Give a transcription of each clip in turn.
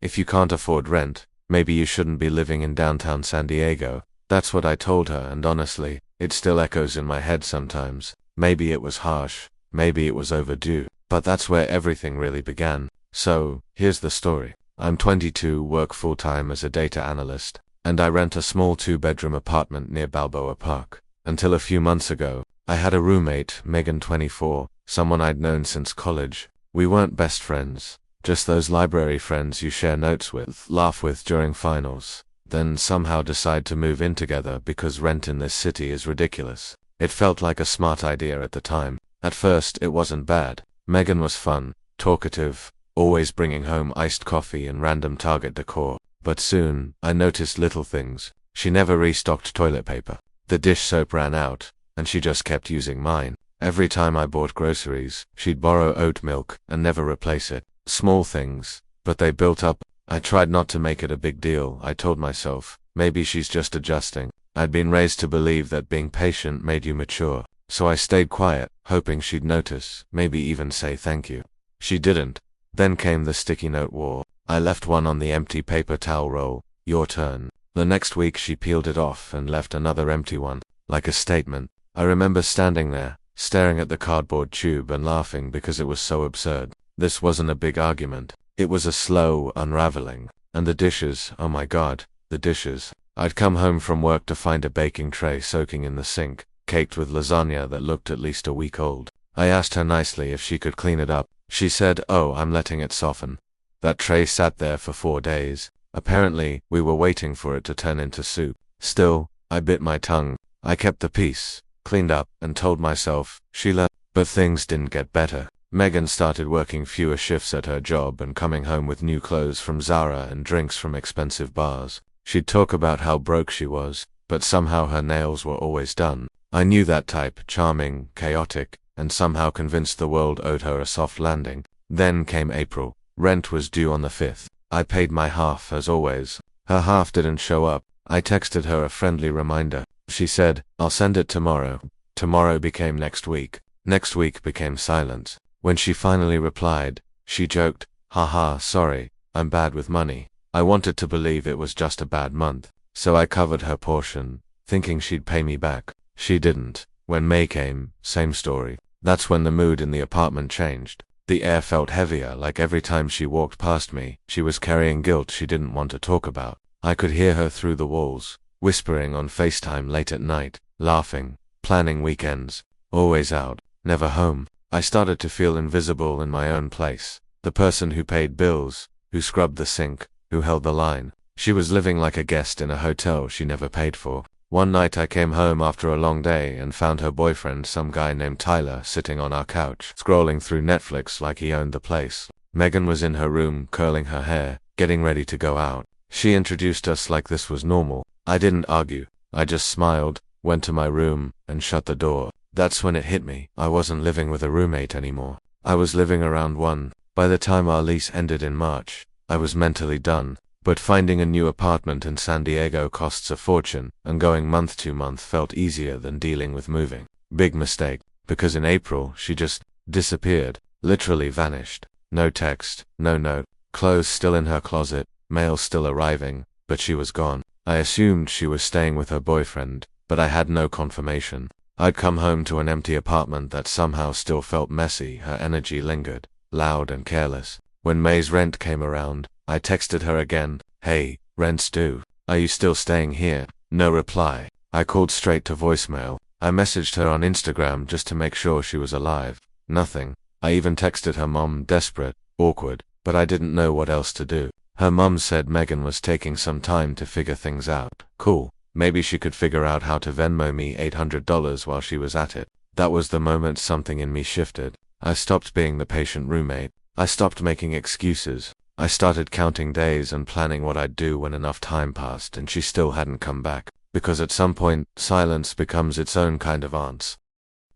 If you can't afford rent, maybe you shouldn't be living in downtown San Diego. That's what I told her, and honestly, it still echoes in my head sometimes. Maybe it was harsh, maybe it was overdue, but that's where everything really began. So, here's the story. I'm 22, work full-time as a data analyst, and I rent a small 2-bedroom apartment near Balboa Park. Until a few months ago, I had a roommate, Megan, 24, someone I'd known since college. We weren't best friends, just those library friends you share notes with, laugh with during finals, then somehow decide to move in together because rent in this city is ridiculous. It felt like a smart idea at the time. At first, it wasn't bad. Megan was fun, talkative, always bringing home iced coffee and random Target decor. But soon, I noticed little things. She never restocked toilet paper. The dish soap ran out, and she just kept using mine. Every time I bought groceries, she'd borrow oat milk and never replace it. Small things, but they built up. I tried not to make it a big deal. I told myself, maybe she's just adjusting. I'd been raised to believe that being patient made you mature. So I stayed quiet, hoping she'd notice, maybe even say thank you. She didn't. Then came the sticky note war. I left one on the empty paper towel roll. Your turn. The next week she peeled it off and left another empty one, like a statement. I remember standing there, staring at the cardboard tube and laughing because it was so absurd. This wasn't a big argument. It was a slow unraveling. And the dishes, oh my god, the dishes. I'd come home from work to find a baking tray soaking in the sink, caked with lasagna that looked at least a week old. I asked her nicely if she could clean it up. She said, "Oh, I'm letting it soften." That tray sat there for 4 days. Apparently, we were waiting for it to turn into soup. Still, I bit my tongue. I kept the peace, cleaned up, and told myself, Sheila. But things didn't get better. Megan started working fewer shifts at her job and coming home with new clothes from Zara and drinks from expensive bars. She'd talk about how broke she was, but somehow her nails were always done. I knew that type, charming, chaotic, and somehow convinced the world owed her a soft landing. Then came April. Rent was due on the 5th. I paid my half, as always. Her half didn't show up. I texted her a friendly reminder. She said, "I'll send it tomorrow." Tomorrow became next week. Next week became silence. When she finally replied, she joked, "Haha, sorry, I'm bad with money." I wanted to believe it was just a bad month, so I covered her portion, thinking she'd pay me back. She didn't. When May came, same story. That's when the mood in the apartment changed. The air felt heavier, like every time she walked past me, she was carrying guilt she didn't want to talk about. I could hear her through the walls, whispering on FaceTime late at night, laughing, planning weekends, always out, never home. I started to feel invisible in my own place. The person who paid bills, who scrubbed the sink, who held the line. She was living like a guest in a hotel she never paid for. One night I came home after a long day and found her boyfriend, some guy named Tyler, sitting on our couch, scrolling through Netflix like he owned the place. Megan was in her room, curling her hair, getting ready to go out. She introduced us like this was normal. I didn't argue. I just smiled, went to my room, and shut the door. That's when it hit me. I wasn't living with a roommate anymore. I was living around one. By the time our lease ended in March, I was mentally done. But finding a new apartment in San Diego costs a fortune, and going month to month felt easier than dealing with moving. Big mistake, because in April, she just disappeared, literally vanished. No text, no note, clothes still in her closet, mail still arriving, but she was gone. I assumed she was staying with her boyfriend, but I had no confirmation. I'd come home to an empty apartment that somehow still felt messy. Her energy lingered, loud and careless. When May's rent came around, I texted her again, "Hey, rent's due. Are you still staying here?" No reply. I called straight to voicemail. I messaged her on Instagram just to make sure she was alive. Nothing. I even texted her mom, desperate, awkward, but I didn't know what else to do. Her mom said Megan was taking some time to figure things out. Cool. Maybe she could figure out how to Venmo me $800 while she was at it. That was the moment something in me shifted. I stopped being the patient roommate. I stopped making excuses. I started counting days and planning what I'd do when enough time passed and she still hadn't come back. Because at some point, silence becomes its own kind of answer.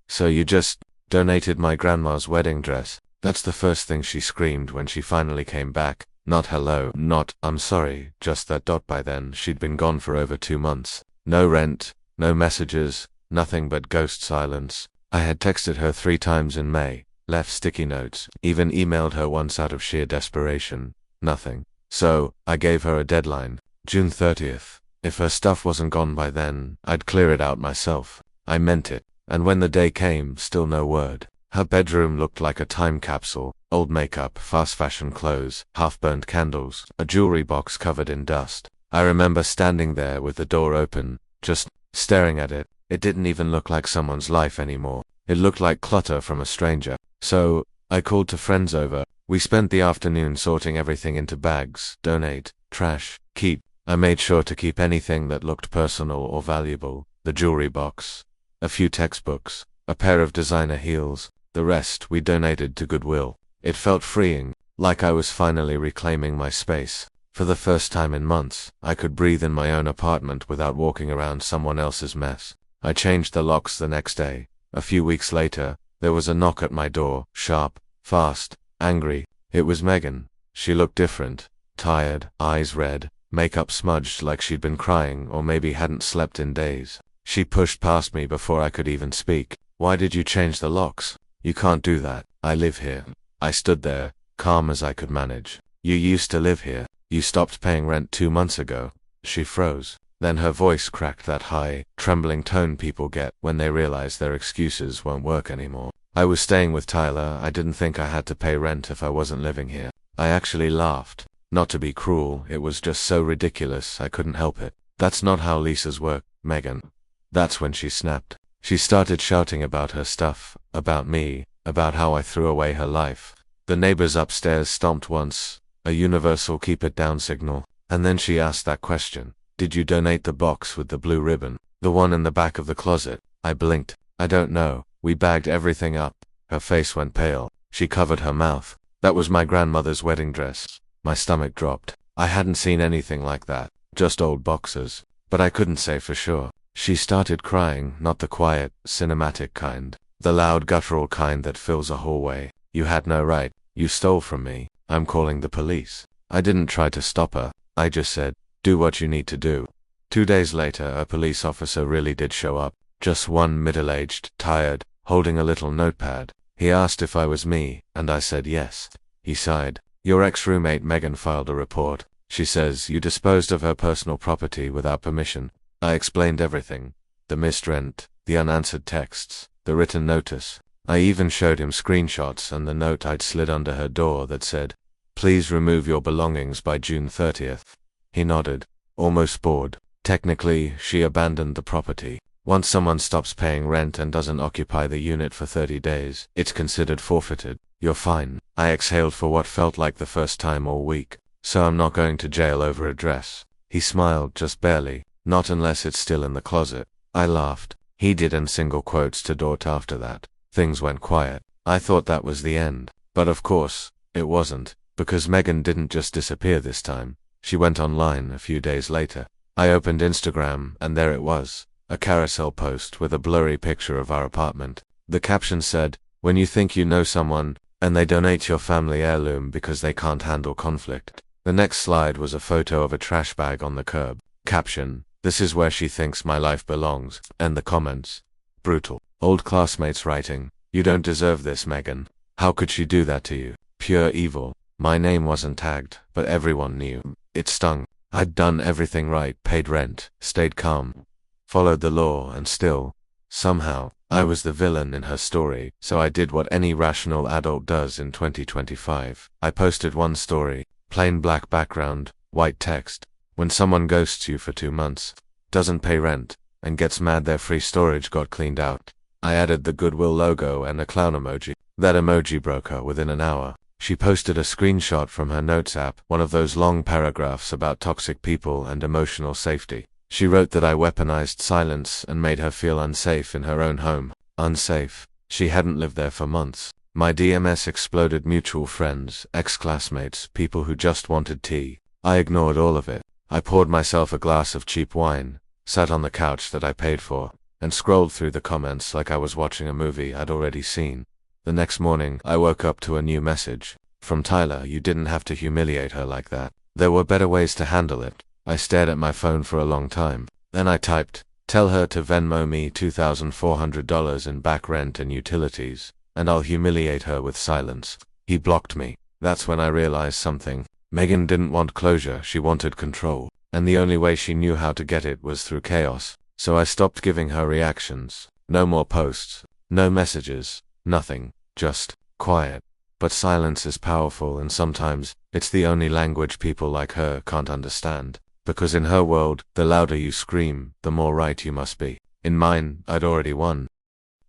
"So you just donated my grandma's wedding dress?" That's the first thing she screamed when she finally came back. Not hello, not "I'm sorry," just that. By then, she'd been gone for over 2 months. No rent, no messages, nothing but ghost silence. I had texted her 3 times in May, left sticky notes, even emailed her once out of sheer desperation. Nothing. So, I gave her a deadline. June 30th. If her stuff wasn't gone by then, I'd clear it out myself. I meant it. And when the day came, still no word. Her bedroom looked like a time capsule. Old makeup, fast fashion clothes, half-burnt candles, a jewelry box covered in dust. I remember standing there with the door open, just staring at it. It didn't even look like someone's life anymore. It looked like clutter from a stranger. So, I called to friends over. We spent the afternoon sorting everything into bags, donate, trash, keep. I made sure to keep anything that looked personal or valuable. The jewelry box, a few textbooks, a pair of designer heels. The rest we donated to Goodwill. It felt freeing, like I was finally reclaiming my space. For the first time in months, I could breathe in my own apartment without walking around someone else's mess. I changed the locks the next day. A few weeks later, there was a knock at my door, sharp, fast, angry. It was Megan. She looked different, tired, eyes red, makeup smudged like she'd been crying or maybe hadn't slept in days. She pushed past me before I could even speak. "Why did you change the locks? You can't do that. I live here." I stood there, calm as I could manage. "You used to live here. You stopped paying rent 2 months ago." She froze. Then her voice cracked, that high, trembling tone people get when they realize their excuses won't work anymore. "I was staying with Tyler. I didn't think I had to pay rent if I wasn't living here." I actually laughed. Not to be cruel, it was just so ridiculous I couldn't help it. "That's not how leases work, Megan." That's when she snapped. She started shouting about her stuff, about me, about how I threw away her life. The neighbors upstairs stomped once, a universal keep it down signal, and then she asked that question. "Did you donate the box with the blue ribbon? The one in the back of the closet?" I blinked. "I don't know. We bagged everything up." Her face went pale. She covered her mouth. "That was my grandmother's wedding dress." My stomach dropped. I hadn't seen anything like that, just old boxes. But I couldn't say for sure. She started crying, not the quiet, cinematic kind. The loud, guttural kind that fills a hallway. "You had no right. You stole from me. I'm calling the police." I didn't try to stop her. I just said, "Do what you need to do." 2 days later, a police officer really did show up. Just one, middle-aged, tired, holding a little notepad. He asked if I was me, and I said yes. He sighed. "Your ex-roommate Megan filed a report. She says you disposed of her personal property without permission." I explained everything. The missed rent, the unanswered texts, the written notice. I even showed him screenshots and the note I'd slid under her door that said, "Please remove your belongings by June 30th. He nodded, almost bored. Technically, she abandoned the property. Once someone stops paying rent and doesn't occupy the unit for 30 days, it's considered forfeited. "You're fine." I exhaled for what felt like the first time all week. "So I'm not going to jail over a dress." He smiled, just barely. "Not unless it's still in the closet." I laughed. He did, in single quotes to Dort after that. Things went quiet. I thought that was the end. But of course, it wasn't, because Megan didn't just disappear this time. She went online a few days later. I opened Instagram, and there it was. A carousel post with a blurry picture of our apartment. The caption said, "When you think you know someone, and they donate your family heirloom because they can't handle conflict." The next slide was a photo of a trash bag on the curb. Caption, "This is where she thinks my life belongs." And the comments. Brutal. Old classmates writing, "You don't deserve this, Megan. How could she do that to you?" Pure evil. My name wasn't tagged, but everyone knew. It stung. I'd done everything right, paid rent, stayed calm, followed the law, and still, somehow, I was the villain in her story. So I did what any rational adult does in 2025. I posted one story, plain black background, white text. When someone ghosts you for 2 months, doesn't pay rent, and gets mad their free storage got cleaned out. I added the Goodwill logo and a clown emoji. That emoji broke her within an hour. She posted a screenshot from her notes app, one of those long paragraphs about toxic people and emotional safety. She wrote that I weaponized silence and made her feel unsafe in her own home. Unsafe. She hadn't lived there for months. My DMS exploded. Mutual friends, ex-classmates, people who just wanted tea. I ignored all of it. I poured myself a glass of cheap wine, sat on the couch that I paid for, and scrolled through the comments like I was watching a movie I'd already seen. The next morning, I woke up to a new message. From Tyler, "You didn't have to humiliate her like that. There were better ways to handle it." I stared at my phone for a long time. Then I typed, "Tell her to Venmo me $2,400 in back rent and utilities, and I'll humiliate her with silence." He blocked me. That's when I realized something. Megan didn't want closure, she wanted control. And the only way she knew how to get it was through chaos. So I stopped giving her reactions. No more posts. No messages. Nothing. Just quiet. But silence is powerful, and sometimes it's the only language people like her can't understand. Because in her world, the louder you scream, the more right you must be. In mine, I'd already won.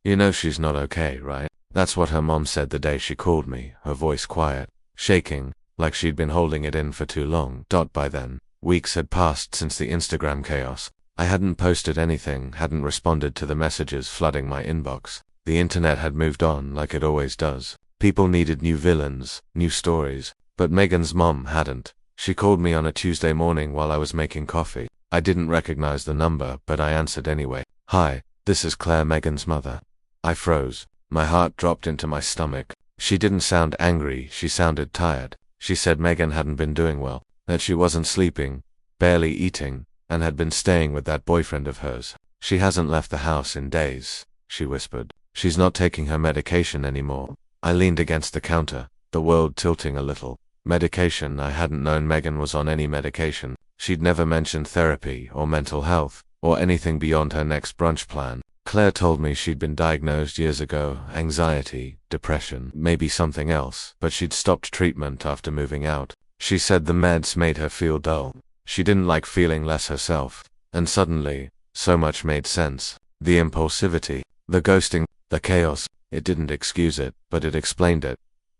You know she's not okay, right? That's what her mom said the day she called me, her voice quiet, shaking, like she'd been holding it in for too long. By then, weeks had passed since the Instagram chaos. I hadn't posted anything, hadn't responded to the messages flooding my inbox. The internet had moved on like it always does. People needed new villains, new stories, but Megan's mom hadn't. She called me on a Tuesday morning while I was making coffee. I didn't recognize the number, but I answered anyway. "Hi, this is Claire, Megan's mother." I froze. My heart dropped into my stomach. She didn't sound angry, she sounded tired. She said Megan hadn't been doing well, that she wasn't sleeping, barely eating, and had been staying with that boyfriend of hers. "She hasn't left the house in days," she whispered. "She's not taking her medication anymore." I leaned against the counter, the world tilting a little. Medication? I hadn't known Megan was on any medication. She'd never mentioned therapy or mental health or anything beyond her next brunch plan. Claire told me she'd been diagnosed years ago, anxiety, depression, maybe something else, but she'd stopped treatment after moving out. She said the meds made her feel dull. She didn't like feeling less herself. And suddenly, so much made sense. The impulsivity, the ghosting, the chaos. It didn't excuse it, but it explained it.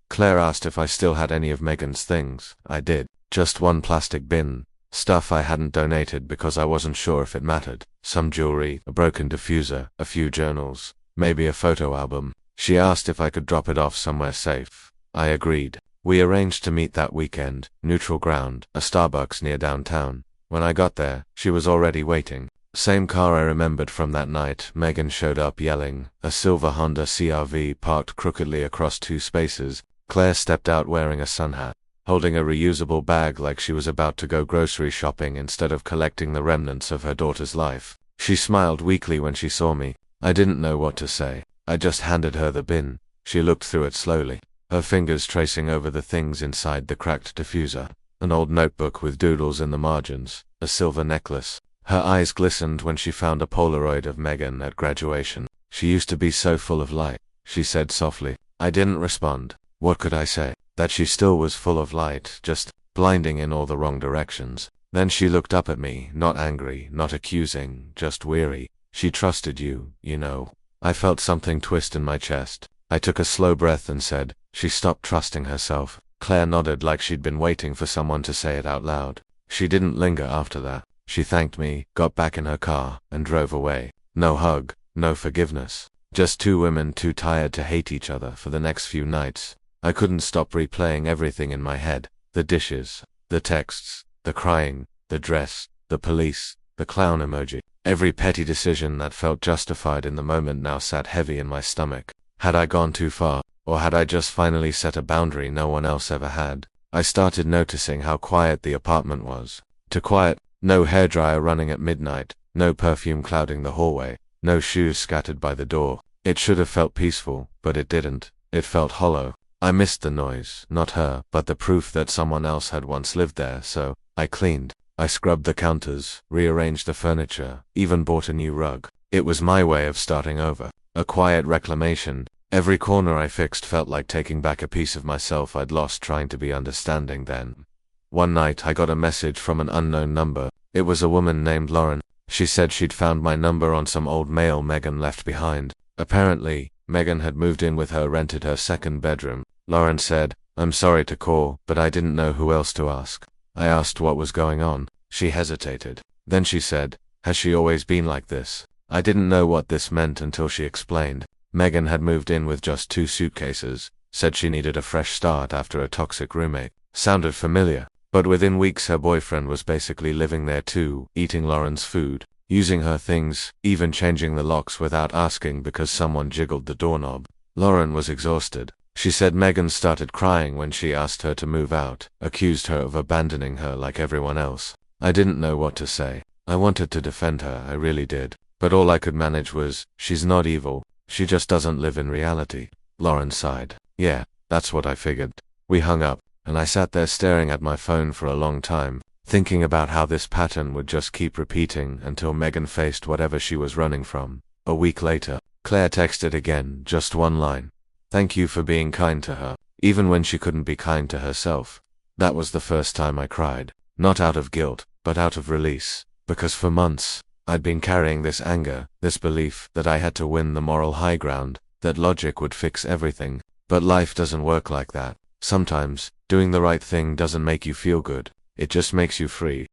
Claire asked if I still had any of Megan's things. I did. Just one plastic bin. Stuff I hadn't donated because I wasn't sure if it mattered. Some jewelry, a broken diffuser, a few journals, maybe a photo album. She asked if I could drop it off somewhere safe. I agreed. We arranged to meet that weekend, neutral ground, a Starbucks near downtown. When I got there, she was already waiting. Same car I remembered from that night. Megan showed up yelling, a silver Honda CR-V parked crookedly across two spaces. Claire stepped out wearing a sun hat, holding a reusable bag like she was about to go grocery shopping instead of collecting the remnants of her daughter's life. She smiled weakly when she saw me. I didn't know what to say. I just handed her the bin. She looked through it slowly, her fingers tracing over the things inside the cracked diffuser. An old notebook with doodles in the margins, a silver necklace. Her eyes glistened when she found a Polaroid of Megan at graduation. "She used to be so full of light," she said softly. I didn't respond. What could I say? That she still was full of light, just blinding in all the wrong directions. Then she looked up at me, not angry, not accusing, just weary. "She trusted you, you know." I felt something twist in my chest. I took a slow breath and said, "She stopped trusting herself." Claire nodded like she'd been waiting for someone to say it out loud. She didn't linger after that. She thanked me, got back in her car, and drove away. No hug, no forgiveness. Just two women too tired to hate each other for the next few nights. I couldn't stop replaying everything in my head. The dishes, the texts, the crying, the dress, the police, the clown emoji. Every petty decision that felt justified in the moment now sat heavy in my stomach. Had I gone too far? Or had I just finally set a boundary no one else ever had? I started noticing how quiet the apartment was. Too quiet. No hairdryer running at midnight, no perfume clouding the hallway, no shoes scattered by the door. It should have felt peaceful, but it didn't. It felt hollow. I missed the noise, not her, but the proof that someone else had once lived there, so I cleaned. I scrubbed the counters, rearranged the furniture, even bought a new rug. It was my way of starting over. A quiet reclamation. Every corner I fixed felt like taking back a piece of myself I'd lost trying to be understanding then. One night I got a message from an unknown number. It was a woman named Lauren. She said she'd found my number on some old mail Megan left behind. Apparently, Megan had moved in with her, rented her second bedroom. Lauren said, "I'm sorry to call, but I didn't know who else to ask." I asked what was going on. She hesitated. Then she said, "Has she always been like this?" I didn't know what this meant until she explained. Megan had moved in with just 2 suitcases, said she needed a fresh start after a toxic roommate. Sounded familiar. But within weeks her boyfriend was basically living there too, eating Lauren's food, using her things, even changing the locks without asking because someone jiggled the doorknob. Lauren was exhausted. She said Megan started crying when she asked her to move out, accused her of abandoning her like everyone else. I didn't know what to say. I wanted to defend her, I really did. But all I could manage was, "She's not evil. She just doesn't live in reality." Lauren sighed. "Yeah, that's what I figured." We hung up. and I sat there staring at my phone for a long time, thinking about how this pattern would just keep repeating until Megan faced whatever she was running from. A week later, Claire texted again, just one line. Thank you for being kind to her, even when she couldn't be kind to herself. That was the first time I cried, not out of guilt, but out of release, because for months, I'd been carrying this anger, this belief that I had to win the moral high ground, that logic would fix everything. But life doesn't work like that. Sometimes, doing the right thing doesn't make you feel good, it just makes you free.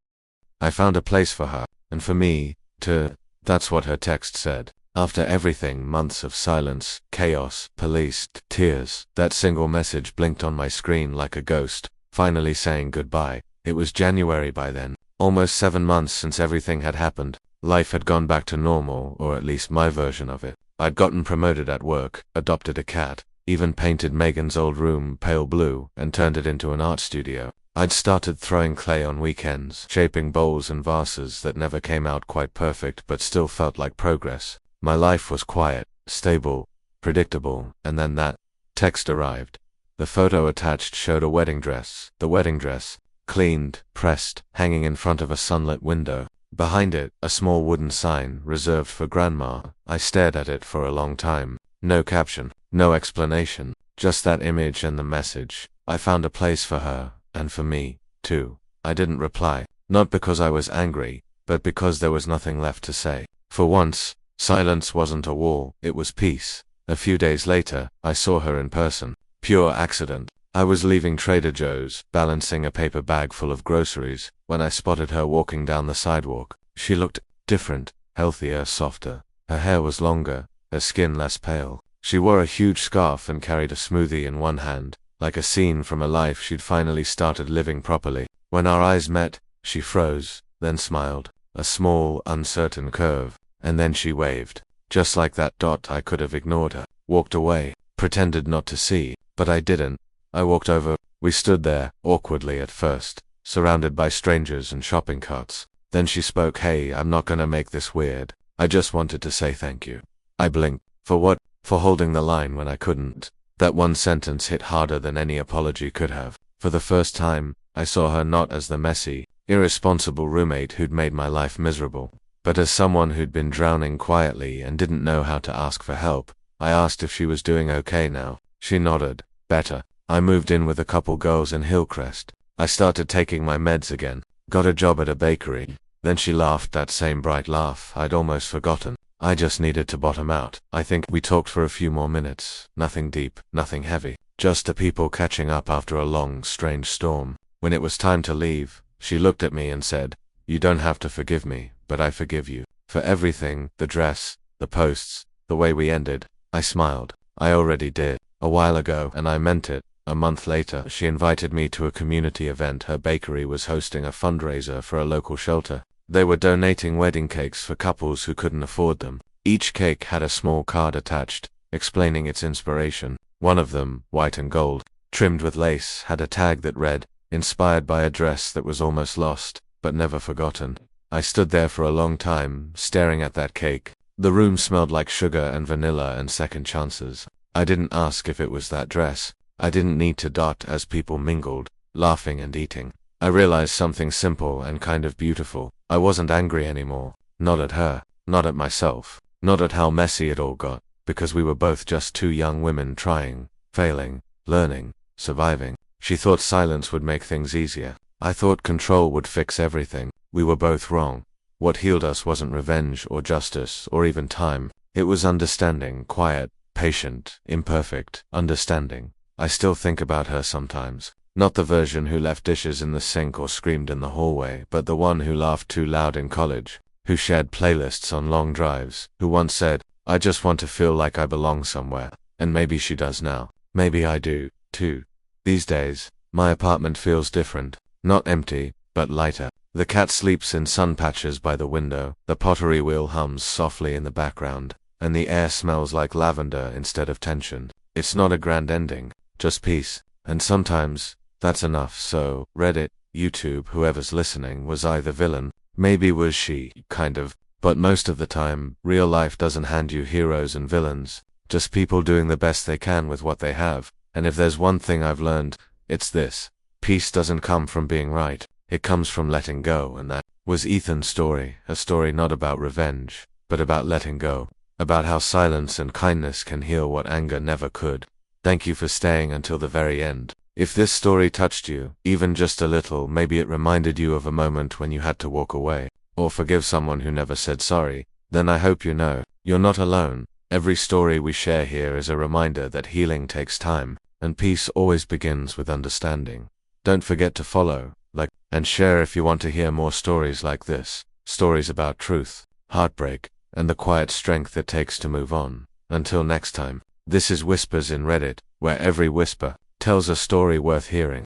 I found a place for her, and for me, too. That's what her text said. After everything, months of silence, chaos, police, tears, that single message blinked on my screen like a ghost, finally saying goodbye. It was January by then, almost 7 months since everything had happened. Life had gone back to normal, or at least my version of it. I'd gotten promoted at work, adopted a cat, even painted Megan's old room pale blue and turned it into an art studio. I'd started throwing clay on weekends, shaping bowls and vases that never came out quite perfect but still felt like progress. My life was quiet, stable, predictable, and then that text arrived. The photo attached showed a wedding dress. The wedding dress, cleaned, pressed, hanging in front of a sunlit window. Behind it, a small wooden sign, reserved for Grandma. I stared at it for a long time. No caption, no explanation, just that image and the message. I found a place for her, and for me, too. I didn't reply, not because I was angry, but because there was nothing left to say. For once, silence wasn't a wall, it was peace. A few days later, I saw her in person. Pure accident. I was leaving Trader Joe's, balancing a paper bag full of groceries, when I spotted her walking down the sidewalk. She looked different, healthier, softer. Her hair was longer, her skin less pale. She wore a huge scarf and carried a smoothie in one hand, like a scene from a life she'd finally started living properly. When our eyes met, she froze, then smiled, a small, uncertain curve, and then she waved. Just like that. I could have ignored her, walked away, pretended not to see, but I didn't. I walked over. We stood there, awkwardly at first, surrounded by strangers and shopping carts. Then she spoke. Hey, I'm not gonna make this weird. I just wanted to say thank you. I blinked. For what? For holding the line when I couldn't. That one sentence hit harder than any apology could have. For the first time, I saw her not as the messy, irresponsible roommate who'd made my life miserable, but as someone who'd been drowning quietly and didn't know how to ask for help. I asked if she was doing okay now. She nodded. Better. I moved in with a couple girls in Hillcrest. I started taking my meds again. Got a job at a bakery. Then she laughed, that same bright laugh I'd almost forgotten. I just needed to bottom out. I think we talked for a few more minutes. Nothing deep, nothing heavy. Just the people catching up after a long, strange storm. When it was time to leave, she looked at me and said, "You don't have to forgive me, but I forgive you. For everything, the dress, the posts, the way we ended." I smiled. I already did. A while ago, and I meant it. A month later, she invited me to a community event. Her bakery was hosting a fundraiser for a local shelter. They were donating wedding cakes for couples who couldn't afford them. Each cake had a small card attached, explaining its inspiration. One of them, white and gold, trimmed with lace, had a tag that read, "Inspired by a dress that was almost lost, but never forgotten." I stood there for a long time, staring at that cake. The room smelled like sugar and vanilla and second chances. I didn't ask if it was that dress. I didn't need to. As people mingled, laughing and eating, I realized something simple and kind of beautiful. I wasn't angry anymore. Not at her, not at myself, not at how messy it all got, because we were both just two young women trying, failing, learning, surviving. She thought silence would make things easier. I thought control would fix everything. We were both wrong. What healed us wasn't revenge or justice or even time. It was understanding, quiet, patient, imperfect, understanding. I still think about her sometimes. Not the version who left dishes in the sink or screamed in the hallway, but the one who laughed too loud in college, who shared playlists on long drives, who once said, "I just want to feel like I belong somewhere." And maybe she does now. Maybe I do, too. These days, my apartment feels different. Not empty, but lighter. The cat sleeps in sun patches by the window, the pottery wheel hums softly in the background, and the air smells like lavender instead of tension. It's not a grand ending, just peace. And sometimes, that's enough. So, Reddit, YouTube, whoever's listening, was I the villain? Maybe was she, kind of. But most of the time, real life doesn't hand you heroes and villains, just people doing the best they can with what they have. And if there's one thing I've learned, it's this. Peace doesn't come from being right, it comes from letting go, and that was Ethan's story, a story not about revenge, but about letting go, about how silence and kindness can heal what anger never could. Thank you for staying until the very end. If this story touched you, even just a little, maybe it reminded you of a moment when you had to walk away, or forgive someone who never said sorry, then I hope you know, you're not alone. Every story we share here is a reminder that healing takes time, and peace always begins with understanding. Don't forget to follow, like, and share if you want to hear more stories like this, stories about truth, heartbreak, and the quiet strength it takes to move on. Until next time, this is Whispers in Reddit, where every whisper tells a story worth hearing.